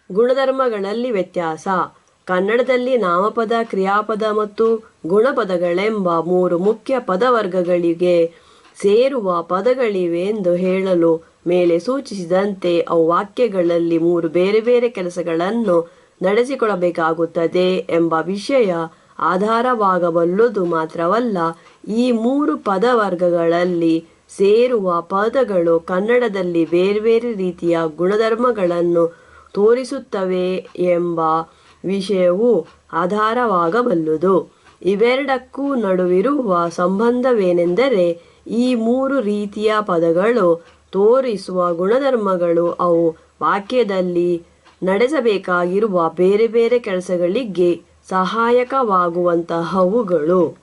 ಗುಣಧರ್ಮಗಳಲ್ಲಿ ವ್ಯತ್ಯಾಸ. ಕನ್ನಡದಲ್ಲಿ ನಾಮಪದ, ಕ್ರಿಯಾಪದ ಮತ್ತು ಗುಣಪದಗಳೆಂಬ 3 ಮುಖ್ಯ ಪದವರ್ಗಗಳಿಗೆ ಸೇರುವ ಪದಗಳಿವೆ ಎಂದು ಹೇಳಲು ಮೇಲೆ ಸೂಚಿಸಿದಂತೆ ಅವು ವಾಕ್ಯಗಳಲ್ಲಿ 3 ಬೇರೆ ಬೇರೆ ಕೆಲಸಗಳನ್ನು ನಡೆಸಿಕೊಡಬೇಕಾಗುತ್ತದೆ ಎಂಬ ವಿಷಯ ಆಧಾರವಾಗಬಲ್ಲುದು ಮಾತ್ರವಲ್ಲ, ಈ 3 ಪದವರ್ಗಗಳಲ್ಲಿ ಸೇರುವ ಪದಗಳು ಕನ್ನಡದಲ್ಲಿ ಬೇರೆ ಬೇರೆ ರೀತಿಯ ಗುಣಧರ್ಮಗಳನ್ನು ತೋರಿಸುತ್ತವೆ ಎಂಬ ವಿಷಯವೂ ಆಧಾರವಾಗಬಲ್ಲುದು. ಇವೆರಡಕ್ಕೂ ನಡುವಿರುವ ಸಂಬಂಧವೇನೆಂದರೆ, ಈ 3 ರೀತಿಯ ಪದಗಳು ತೋರಿಸುವ ಗುಣಧರ್ಮಗಳು ಅವು ವಾಕ್ಯದಲ್ಲಿ ನಡೆಸಬೇಕಾಗಿರುವ ಬೇರೆ ಬೇರೆ ಕೆಲಸಗಳಿಗೆ ಸಹಾಯಕವಾಗುವಂತಹವುಗಳು.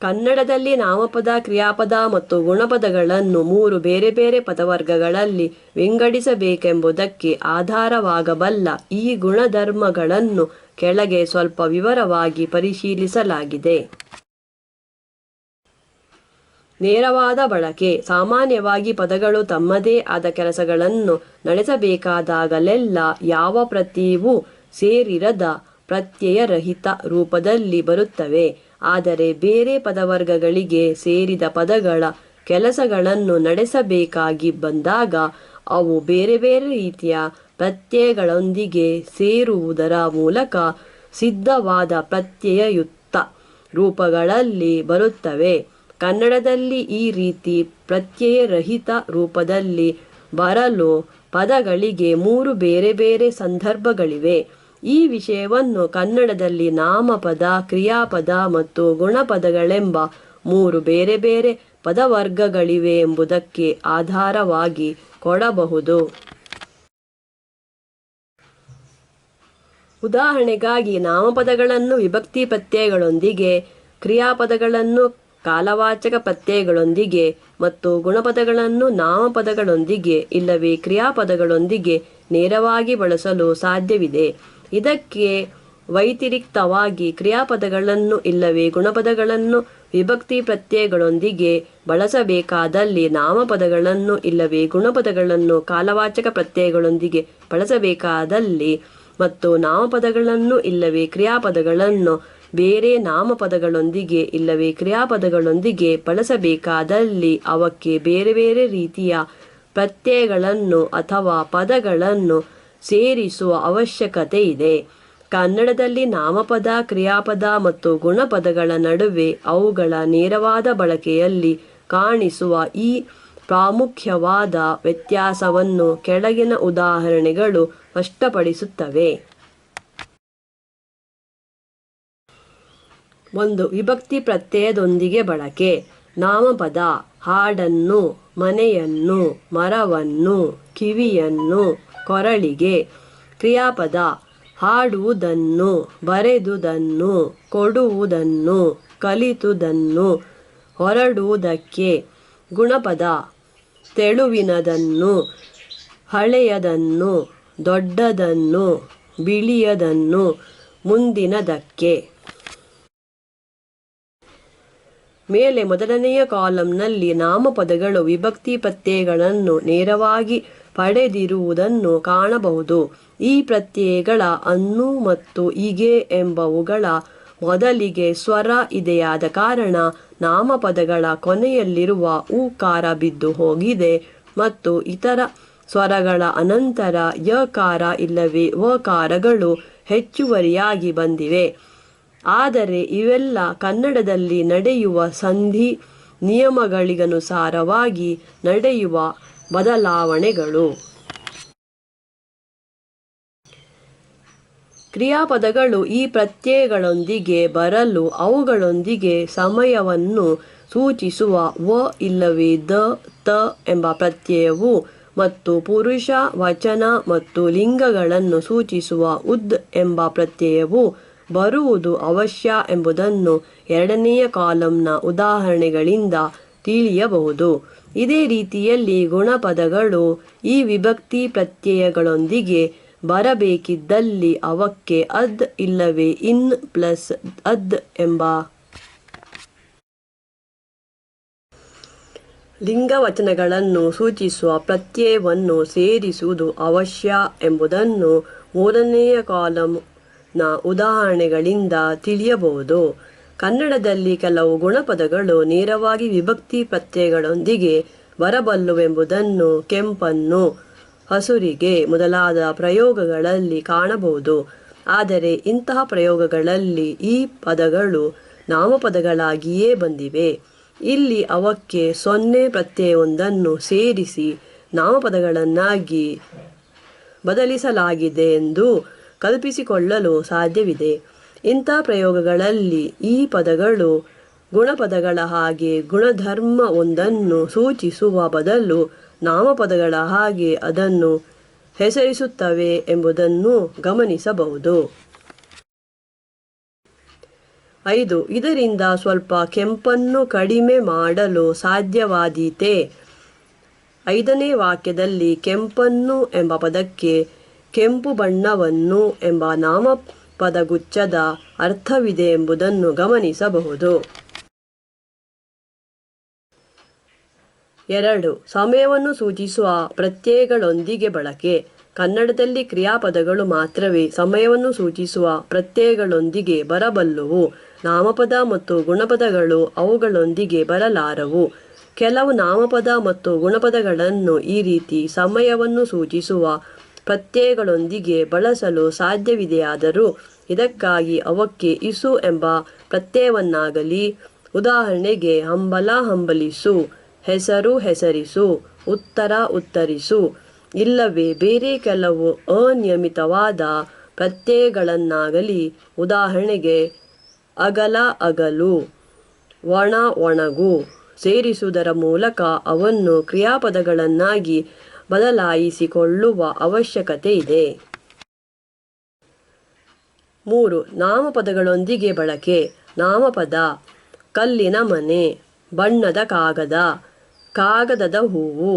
ಕನ್ನಡದಲ್ಲಿ ನಾಮಪದ, ಕ್ರಿಯಾಪದ ಮತ್ತು ಗುಣಪದಗಳನ್ನು 3 ಬೇರೆ ಬೇರೆ ಪದವರ್ಗಗಳಲ್ಲಿ ವಿಂಗಡಿಸಬೇಕೆಂಬುದಕ್ಕೆ ಆಧಾರವಾಗಬಲ್ಲ ಈ ಗುಣಧರ್ಮಗಳನ್ನು ಕೆಳಗೆ ಸ್ವಲ್ಪ ವಿವರವಾಗಿ ಪರಿಶೀಲಿಸಲಾಗಿದೆ. ನೇರವಾದ ಬಳಕೆ. ಸಾಮಾನ್ಯವಾಗಿ ಪದಗಳು ತಮ್ಮದೇ ಆದ ಕೆಲಸಗಳನ್ನು ನಡೆಸಬೇಕಾದಾಗಲೆಲ್ಲ ಯಾವ ಪ್ರತ್ಯಯವೂ ಸೇರಿರದ ಪ್ರತ್ಯಯರಹಿತ ರೂಪದಲ್ಲಿ ಬರುತ್ತವೆ. ಆದರೆ ಬೇರೆ ಪದವರ್ಗಗಳಿಗೆ ಸೇರಿದ ಪದಗಳ ಕೆಲಸಗಳನ್ನು ನಡೆಸಬೇಕಾಗಿ ಬಂದಾಗ ಅವು ಬೇರೆ ಬೇರೆ ರೀತಿಯ ಪ್ರತ್ಯಯಗಳೊಂದಿಗೆ ಸೇರುವುದರ ಮೂಲಕ ಸಿದ್ಧವಾದ ಪ್ರತ್ಯಯಯುಕ್ತ ರೂಪಗಳಲ್ಲಿ ಬರುತ್ತವೆ. ಕನ್ನಡದಲ್ಲಿ ಈ ರೀತಿ ಪ್ರತ್ಯಯರಹಿತ ರೂಪದಲ್ಲಿ ಬರಲು ಪದಗಳಿಗೆ 3 ಬೇರೆ ಬೇರೆ ಸಂದರ್ಭಗಳಿವೆ. ಈ ವಿಷಯವನ್ನು ಕನ್ನಡದಲ್ಲಿ ನಾಮಪದ, ಕ್ರಿಯಾಪದ ಮತ್ತು ಗುಣಪದಗಳೆಂಬ 3 ಬೇರೆ ಬೇರೆ ಪದವರ್ಗಗಳಿವೆ ಎಂಬುದಕ್ಕೆ ಆಧಾರವಾಗಿ ಕೊಡಬಹುದು. ಉದಾಹರಣೆಗಾಗಿ ನಾಮಪದಗಳನ್ನು ವಿಭಕ್ತಿ ಪ್ರತ್ಯಯಗಳೊಂದಿಗೆ, ಕ್ರಿಯಾಪದಗಳನ್ನು ಕಾಲವಾಚಕ ಪ್ರತ್ಯಯಗಳೊಂದಿಗೆ ಮತ್ತು ಗುಣಪದಗಳನ್ನು ನಾಮಪದಗಳೊಂದಿಗೆ ಇಲ್ಲವೇ ಕ್ರಿಯಾಪದಗಳೊಂದಿಗೆ ನೇರವಾಗಿ ಬಳಸಲು ಸಾಧ್ಯವಿದೆ. ಇದಕ್ಕೆ ವೈತಿರಿಕ್ತವಾಗಿ ಕ್ರಿಯಾಪದಗಳನ್ನು ಇಲ್ಲವೇ ಗುಣಪದಗಳನ್ನು ವಿಭಕ್ತಿ ಪ್ರತ್ಯಯಗಳೊಂದಿಗೆ ಬಳಸಬೇಕಾದಲ್ಲಿ ನಾಮಪದಗಳನ್ನು ಇಲ್ಲವೇ ಗುಣಪದಗಳನ್ನು ಕಾಲವಾಚಕ ಪ್ರತ್ಯಯಗಳೊಂದಿಗೆ ಬಳಸಬೇಕಾದಲ್ಲಿ ಮತ್ತು ನಾಮಪದಗಳನ್ನು ಇಲ್ಲವೇ ಕ್ರಿಯಾಪದಗಳನ್ನು ಬೇರೆ ನಾಮಪದಗಳೊಂದಿಗೆ ಇಲ್ಲವೇ ಕ್ರಿಯಾಪದಗಳೊಂದಿಗೆ ಬಳಸಬೇಕಾದಲ್ಲಿ ಅವಕ್ಕೆ ಬೇರೆ ಬೇರೆ ರೀತಿಯ ಪ್ರತ್ಯಯಗಳನ್ನು ಅಥವಾ ಪದಗಳನ್ನು ಸೇರಿಸುವ ಅವಶ್ಯಕತೆ ಇದೆ. ಕನ್ನಡದಲ್ಲಿ ನಾಮಪದ, ಕ್ರಿಯಾಪದ ಮತ್ತು ಗುಣಪದಗಳ ನಡುವೆ ಅವುಗಳ ನೇರವಾದ ಬಳಕೆಯಲ್ಲಿ ಕಾಣಿಸುವ ಈ ಪ್ರಾಮುಖ್ಯವಾದ ವ್ಯತ್ಯಾಸವನ್ನು ಕೆಳಗಿನ ಉದಾಹರಣೆಗಳು ಸ್ಪಷ್ಟಪಡಿಸುತ್ತವೆ. 1. ವಿಭಕ್ತಿ ಪ್ರತ್ಯಯದೊಂದಿಗೆ ಬಳಕೆ. ನಾಮಪದ ಹಾಡನ್ನು, ಮನೆಯನ್ನು, ಮರವನ್ನು, ಕಿವಿಯನ್ನು, ಕೊರಳಿಗೆ. ಕ್ರಿಯಾಪದ ಹಾಡುವುದನ್ನು, ಬರೆದುದನ್ನು, ಕೊಡುವುದನ್ನು, ಕಲಿತುದನ್ನು, ಹೊರಡುವುದಕ್ಕೆ. ಗುಣಪದ ತೆಳುವಿನದನ್ನು, ಹಳೆಯದನ್ನು, ದೊಡ್ಡದನ್ನು, ಬಿಳಿಯದನ್ನು, ಮುಂದಿನದಕ್ಕೆ. ಮೇಲೆ ಮೊದಲನೆಯ ಕಾಲಂನಲ್ಲಿ ನಾಮಪದಗಳು ವಿಭಕ್ತಿ ಪ್ರತ್ಯಯಗಳನ್ನು ನೇರವಾಗಿ ಪಡೆದಿರುವುದನ್ನು ಕಾಣಬಹುದು. ಈ ಪ್ರತ್ಯಯಗಳ ಅನ್ನು ಮತ್ತು ಇಗೆ ಎಂಬವುಗಳ ಮೊದಲಿಗೆ ಸ್ವರ ಇದೆಯಾದ ಕಾರಣ ನಾಮಪದಗಳ ಕೊನೆಯಲ್ಲಿರುವ ಊಕಾರ ಬಿದ್ದು ಹೋಗಿದೆ ಮತ್ತು ಇತರ ಸ್ವರಗಳ ಅನಂತರ ಯಕಾರ ಇಲ್ಲವೇ ವಕಾರಗಳು ಹೆಚ್ಚುವರಿಯಾಗಿ ಬಂದಿವೆ. ಆದರೆ ಇವೆಲ್ಲ ಕನ್ನಡದಲ್ಲಿ ನಡೆಯುವ ಸಂಧಿ ನಿಯಮಗಳಿಗನುಸಾರವಾಗಿ ನಡೆಯುವ ಬದಲಾವಣೆಗಳು. ಕ್ರಿಯಾಪದಗಳು ಈ ಪ್ರತ್ಯಯಗಳೊಂದಿಗೆ ಬರಲು ಅವುಗಳೊಂದಿಗೆ ಸಮಯವನ್ನು ಸೂಚಿಸುವ ವ ಇಲ್ಲವೇ ದ, ತ ಎಂಬ ಪ್ರತ್ಯಯವು ಮತ್ತು ಪುರುಷ, ವಚನ ಮತ್ತು ಲಿಂಗಗಳನ್ನು ಸೂಚಿಸುವ ಉದ್ ಎಂಬ ಪ್ರತ್ಯಯವು ಬರುವುದು ಅವಶ್ಯ ಎಂಬುದನ್ನು ಎರಡನೆಯ ಕಾಲಂನ ಉದಾಹರಣೆಗಳಿಂದ ತಿಳಿಯಬಹುದು. ಇದೇ ರೀತಿಯಲ್ಲಿ ಗುಣಪದಗಳು ಈ ವಿಭಕ್ತಿ ಪ್ರತ್ಯಯಗಳೊಂದಿಗೆ ಬರಬೇಕಿದ್ದಲ್ಲಿ ಅವಕ್ಕೆ ಅದ್ ಇಲ್ಲವೇ ಇನ್ ಪ್ಲಸ್ ಅದ್ ಎಂಬ ಲಿಂಗವಚನಗಳನ್ನು ಸೂಚಿಸುವ ಪ್ರತ್ಯಯವನ್ನು ಸೇರಿಸುವುದು ಅವಶ್ಯ ಎಂಬುದನ್ನು ಮೂರನೆಯ ಕಾಲಂನ ಉದಾಹರಣೆಗಳಿಂದ ತಿಳಿಯಬಹುದು. ಕನ್ನಡದಲ್ಲಿ ಕೆಲವು ಗುಣಪದಗಳು ನೇರವಾಗಿ ವಿಭಕ್ತಿ ಪ್ರತ್ಯಯಗಳೊಂದಿಗೆ ಬರಬಲ್ಲುವೆಂಬುದನ್ನು ಕೆಂಪನ್ನು, ಹಸುರಿಗೆ ಮೊದಲಾದ ಪ್ರಯೋಗಗಳಲ್ಲಿ ಕಾಣಬಹುದು. ಆದರೆ ಇಂತಹ ಪ್ರಯೋಗಗಳಲ್ಲಿ ಈ ಪದಗಳು ನಾಮಪದಗಳಾಗಿಯೇ ಬಂದಿವೆ. ಇಲ್ಲಿ ಅವಕ್ಕೆ ಸೊನ್ನೆ ಪ್ರತ್ಯಯವೊಂದನ್ನು ಸೇರಿಸಿ ನಾಮಪದಗಳನ್ನಾಗಿ ಬದಲಿಸಲಾಗಿದೆ ಎಂದು ಕಲ್ಪಿಸಿಕೊಳ್ಳಲು ಸಾಧ್ಯವಿದೆ. ಇಂಥ ಪ್ರಯೋಗಗಳಲ್ಲಿ ಈ ಪದಗಳು ಗುಣಪದಗಳ ಹಾಗೆ ಗುಣಧರ್ಮ ಒಂದನ್ನು ಸೂಚಿಸುವ ಬದಲು ನಾಮಪದಗಳ ಹಾಗೆ ಅದನ್ನು ಹೆಸರಿಸುತ್ತವೆ ಎಂಬುದನ್ನು ಗಮನಿಸಬಹುದು. 5. ಇದರಿಂದ ಸ್ವಲ್ಪ ಕೆಂಪನ್ನು ಕಡಿಮೆ ಮಾಡಲು ಸಾಧ್ಯವಾದೀತೆ? 5ನೇ ವಾಕ್ಯದಲ್ಲಿ ಕೆಂಪನ್ನು ಎಂಬ ಪದಕ್ಕೆ ಕೆಂಪು ಬಣ್ಣವನ್ನು ಎಂಬ ನಾಮಪದಗುಚ್ಛದ ಅರ್ಥವಿದೆ ಎಂಬುದನ್ನು ಗಮನಿಸಬಹುದು. 2. ಸಮಯವನ್ನು ಸೂಚಿಸುವ ಪ್ರತ್ಯಯಗಳೊಂದಿಗೆ ಬಳಕೆ. ಕನ್ನಡದಲ್ಲಿ ಕ್ರಿಯಾಪದಗಳು ಮಾತ್ರವೇ ಸಮಯವನ್ನು ಸೂಚಿಸುವ ಪ್ರತ್ಯಯಗಳೊಂದಿಗೆ ಬರಬಲ್ಲುವು. ನಾಮಪದ ಮತ್ತು ಗುಣಪದಗಳು ಅವುಗಳೊಂದಿಗೆ ಬರಲಾರವು. ಕೆಲವು ನಾಮಪದ ಮತ್ತು ಗುಣಪದಗಳನ್ನು ಈ ರೀತಿ ಸಮಯವನ್ನು ಸೂಚಿಸುವ ಪ್ರತ್ಯಯಗಳೊಂದಿಗೆ ಬಳಸಲು ಸಾಧ್ಯವಿದೆಯಾದರೂ ಇದಕ್ಕಾಗಿ ಅವಕ್ಕೆ ಇಸು ಎಂಬ ಪ್ರತ್ಯಯವನ್ನಾಗಲಿ, ಉದಾಹರಣೆಗೆ ಹಂಬಲ ಹಂಬಲಿಸು, ಹೆಸರು ಹೆಸರಿಸು, ಉತ್ತರ ಉತ್ತರಿಸು, ಇಲ್ಲವೇ ಬೇರೆ ಕೆಲವು ಅನಿಯಮಿತವಾದ ಪ್ರತ್ಯಯಗಳನ್ನಾಗಲಿ, ಉದಾಹರಣೆಗೆ ಅಗಲ ಅಗಲು, ಒಣ ಒಣಗು ಸೇರಿಸುವುದರ ಮೂಲಕ ಅವನ್ನು ಕ್ರಿಯಾಪದಗಳನ್ನಾಗಿ ಬದಲಾಯಿಸಿಕೊಳ್ಳುವ ಅವಶ್ಯಕತೆ ಇದೆ. 3. ನಾಮಪದಗಳೊಂದಿಗೆ ಬಳಕೆ. ನಾಮಪದ: ಕಲ್ಲಿನ ಮನೆ, ಬಣ್ಣದ ಕಾಗದ, ಕಾಗದದ ಹೂವು,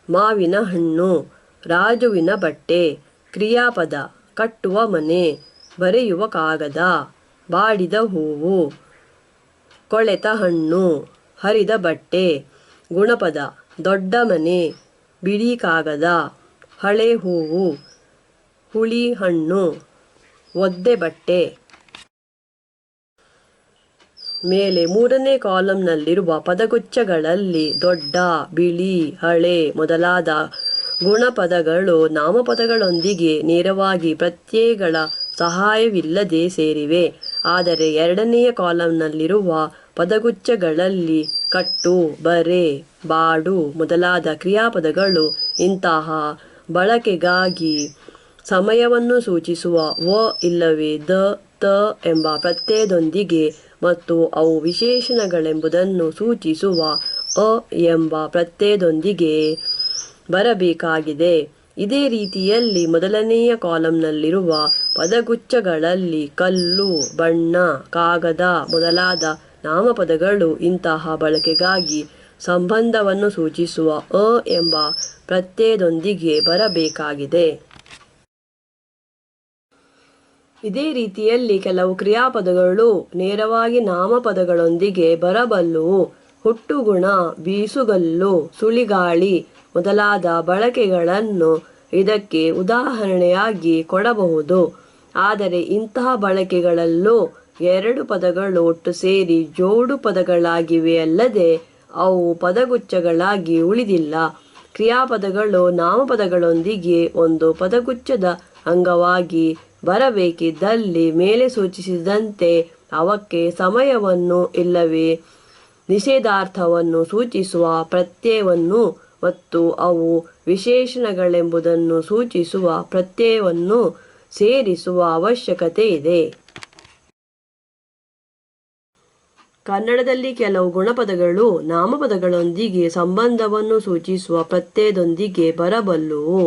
ಮಾವಿನ ಹಣ್ಣು, ರಾಜುವಿನ ಬಟ್ಟೆ. ಕ್ರಿಯಾಪದ: ಕಟ್ಟುವ ಮನೆ, ಬರೆಯುವ ಕಾಗದ, ಬಾಡಿದ ಹೂವು, ಕೊಳೆತ ಹಣ್ಣು, ಹರಿದ ಬಟ್ಟೆ. ಗುಣಪದ: ದೊಡ್ಡ ಮನೆ, ಬಿಳಿ ಕಾಗದ, ಹಳೆ ಹೂವು, ಹುಳಿ ಹಣ್ಣು, ಒದ್ದೆ ಬಟ್ಟೆ. ಮೇಲೆ 3ನೇ ಕಾಲಂನಲ್ಲಿರುವ ಪದಗುಚ್ಛಗಳಲ್ಲಿ ದೊಡ್ಡ, ಬಿಳಿ, ಹಳೆ ಮೊದಲಾದ ಗುಣಪದಗಳು ನಾಮಪದಗಳೊಂದಿಗೆ ನೇರವಾಗಿ ಪ್ರತ್ಯಯಗಳ ಸಹಾಯವಿಲ್ಲದೆ ಸೇರಿವೆ. ಆದರೆ 2ನೆಯ ಕಾಲಂನಲ್ಲಿರುವ ಪದಗುಚ್ಛಗಳಲ್ಲಿ ಕಟ್ಟು, ಬರೆ, ಬಾಡು ಮೊದಲಾದ ಕ್ರಿಯಾಪದಗಳು ಇಂತಹ ಬಳಕೆಗಾಗಿ ಸಮಯವನ್ನು ಸೂಚಿಸುವ ವ ಇಲ್ಲವೇ ದ, ತ ಎಂಬ ಪ್ರತ್ಯಯದೊಂದಿಗೆ ಮತ್ತು ಅವು ವಿಶೇಷಣಗಳೆಂಬುದನ್ನು ಸೂಚಿಸುವ ಅ ಎಂಬ ಪ್ರತ್ಯಯದೊಂದಿಗೆ ಬರಬೇಕಾಗಿದೆ. ಇದೇ ರೀತಿಯಲ್ಲಿ ಮೊದಲನೆಯ ಕಾಲಂನಲ್ಲಿರುವ ಪದಗುಚ್ಛಗಳಲ್ಲಿ ಕಲ್ಲು, ಬಣ್ಣ, ಕಾಗದ ಮೊದಲಾದ ನಾಮಪದಗಳು ಇಂತಹ ಬಳಕೆಗಾಗಿ ಸಂಬಂಧವನ್ನು ಸೂಚಿಸುವ ಅ ಎಂಬ ಪ್ರತ್ಯಯದೊಂದಿಗೆ ಬರಬೇಕಾಗಿದೆ. ಇದೇ ರೀತಿಯಲ್ಲಿ ಕೆಲವು ಕ್ರಿಯಾಪದಗಳು ನೇರವಾಗಿ ನಾಮಪದಗಳೊಂದಿಗೆ ಬರಬಲ್ಲುವು. ಹುಟ್ಟುಗುಣ, ಬೀಸುಗಲ್ಲು, ಸುಳಿಗಾಳಿ ಮೊದಲಾದ ಬಳಕೆಗಳನ್ನು ಇದಕ್ಕೆ ಉದಾಹರಣೆಯಾಗಿ ಕೊಡಬಹುದು. ಆದರೆ ಇಂತಹ ಬಳಕೆಗಳಲ್ಲೂ 2 ಪದಗಳು ಒಟ್ಟು ಸೇರಿ ಜೋಡು ಪದಗಳಾಗಿವೆಯಲ್ಲದೆ ಅವು ಪದಗುಚ್ಛಗಳಾಗಿ ಉಳಿದಿಲ್ಲ. ಕ್ರಿಯಾಪದಗಳು ನಾಮಪದಗಳೊಂದಿಗೆ ಒಂದು ಪದಗುಚ್ಛದ ಅಂಗವಾಗಿ ಬರಬೇಕಿದ್ದಲ್ಲಿ ಮೇಲೆ ಸೂಚಿಸಿದಂತೆ ಅವಕ್ಕೆ ಸಮಯವನ್ನು ಇಲ್ಲವೇ ನಿಷೇಧಾರ್ಥವನ್ನು ಸೂಚಿಸುವ ಪ್ರತ್ಯಯವನ್ನು ಮತ್ತು ಅವು ವಿಶೇಷಣಗಳೆಂಬುದನ್ನು ಸೂಚಿಸುವ ಪ್ರತ್ಯಯವನ್ನು ಸೇರಿಸುವ ಅವಶ್ಯಕತೆ ಇದೆ. ಕನ್ನಡದಲ್ಲಿ ಕೆಲವು ಗುಣಪದಗಳು ನಾಮಪದಗಳೊಂದಿಗೆ ಸಂಬಂಧವನ್ನು ಸೂಚಿಸುವ ಪ್ರತ್ಯಯದೊಂದಿಗೆ ಬರಬಲ್ಲುವು.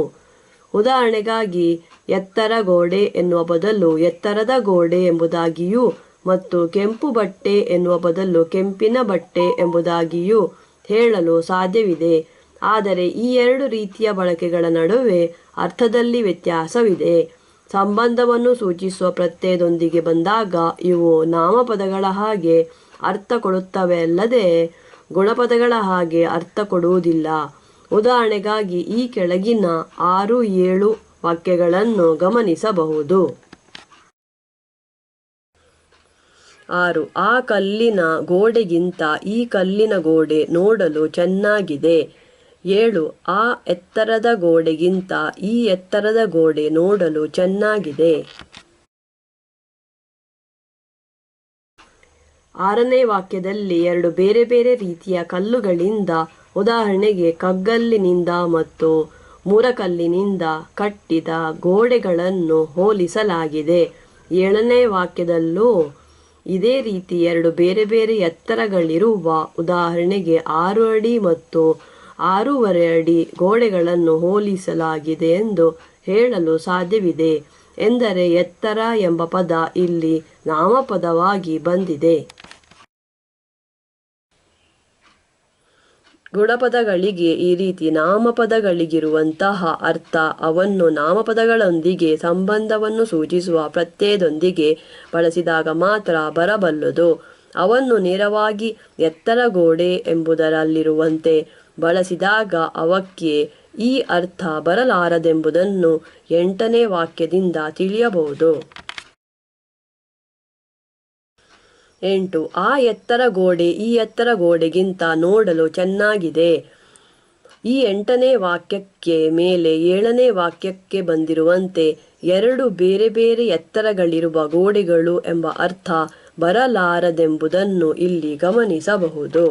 ಉದಾಹರಣೆಗಾಗಿ ಎತ್ತರ ಗೋಡೆ ಎನ್ನುವ ಬದಲು ಎತ್ತರದ ಗೋಡೆ ಎಂಬುದಾಗಿಯೂ ಮತ್ತು ಕೆಂಪು ಬಟ್ಟೆ ಎನ್ನುವ ಬದಲು ಕೆಂಪಿನ ಬಟ್ಟೆ ಎಂಬುದಾಗಿಯೂ ಹೇಳಲು ಸಾಧ್ಯವಿದೆ. ಆದರೆ ಈ 2 ರೀತಿಯ ಬಳಕೆಗಳ ನಡುವೆ ಅರ್ಥದಲ್ಲಿ ವ್ಯತ್ಯಾಸವಿದೆ. ಸಂಬಂಧವನ್ನು ಸೂಚಿಸುವ ಪ್ರತ್ಯಯದೊಂದಿಗೆ ಬಂದಾಗ ಇವು ನಾಮಪದಗಳ ಹಾಗೆ ಅರ್ಥ ಕೊಡುತ್ತವೆಯಲ್ಲದೆ ಗುಣಪದಗಳ ಹಾಗೆ ಅರ್ಥ ಕೊಡುವುದಿಲ್ಲ. ಉದಾಹರಣೆಗಾಗಿ ಈ ಕೆಳಗಿನ 6, 7 ವಾಕ್ಯಗಳನ್ನು ಗಮನಿಸಬಹುದು. 6. ಆ ಕಲ್ಲಿನ ಗೋಡೆಗಿಂತ ಈ ಕಲ್ಲಿನ ಗೋಡೆ ನೋಡಲು ಚೆನ್ನಾಗಿದೆ. 7. ಆ ಎತ್ತರದ ಗೋಡೆಗಿಂತ ಈ ಎತ್ತರದ ಗೋಡೆ ನೋಡಲು ಚೆನ್ನಾಗಿದೆ. 6ನೇ ವಾಕ್ಯದಲ್ಲಿ 2 ಬೇರೆ ಬೇರೆ ರೀತಿಯ ಕಲ್ಲುಗಳಿಂದ, ಉದಾಹರಣೆಗೆ ಕಗ್ಗಲ್ಲಿನಿಂದ ಮತ್ತು ಮೂರಕಲ್ಲಿನಿಂದ ಕಟ್ಟಿದ ಗೋಡೆಗಳನ್ನು ಹೋಲಿಸಲಾಗಿದೆ. 7ನೇ ವಾಕ್ಯದಲ್ಲೂ ಇದೇ ರೀತಿ 2 ಬೇರೆ ಬೇರೆ ಎತ್ತರಗಳಿರುವ, ಉದಾಹರಣೆಗೆ 6 ಅಡಿ ಮತ್ತು 6.5 ಅಡಿ ಗೋಡೆಗಳನ್ನು ಹೋಲಿಸಲಾಗಿದೆ ಎಂದು ಹೇಳಲು ಸಾಧ್ಯವಿದೆ. ಎಂದರೆ ಎತ್ತರ ಎಂಬ ಪದ ಇಲ್ಲಿ ನಾಮಪದವಾಗಿ ಬಂದಿದೆ. ಗುಣಪದಗಳಿಗೆ ಈ ರೀತಿ ನಾಮಪದಗಳಿಗಿರುವಂತಹ ಅರ್ಥ ಅವನ್ನು ನಾಮಪದಗಳೊಂದಿಗೆ ಸಂಬಂಧವನ್ನು ಸೂಚಿಸುವ ಪ್ರತ್ಯಯದೊಂದಿಗೆ ಬಳಸಿದಾಗ ಮಾತ್ರ ಬರಬಲ್ಲುದು. ಅವನ್ನು ನೇರವಾಗಿ ಎತ್ತರ ಗೋಡೆ ಎಂಬುದರಲ್ಲಿರುವಂತೆ ಬಳಸಿದಾಗ ಅವಕ್ಕೆ ಈ ಅರ್ಥ ಬರಲಾರದೆಂಬುದನ್ನು 8ನೇ ವಾಕ್ಯದಿಂದ ತಿಳಿಯಬಹುದು. 8. ಆ ಎತ್ತರ ಗೋಡೆ ಈ ಎತ್ತರ ಗೋಡೆಗಿಂತ ನೋಡಲು ಚೆನ್ನಾಗಿದೆ. ಈ 8ನೇ ವಾಕ್ಯಕ್ಕೆ ಮೇಲೆ 7ನೇ ವಾಕ್ಯಕ್ಕೆ ಬಂದಿರುವಂತೆ 2 ಬೇರೆ ಬೇರೆ ಎತ್ತರಗಳಿರುವ ಗೋಡೆಗಳು ಎಂಬ ಅರ್ಥ ಬರಲಾರದೆಂಬುದನ್ನು ಇಲ್ಲಿ ಗಮನಿಸಬಹುದು.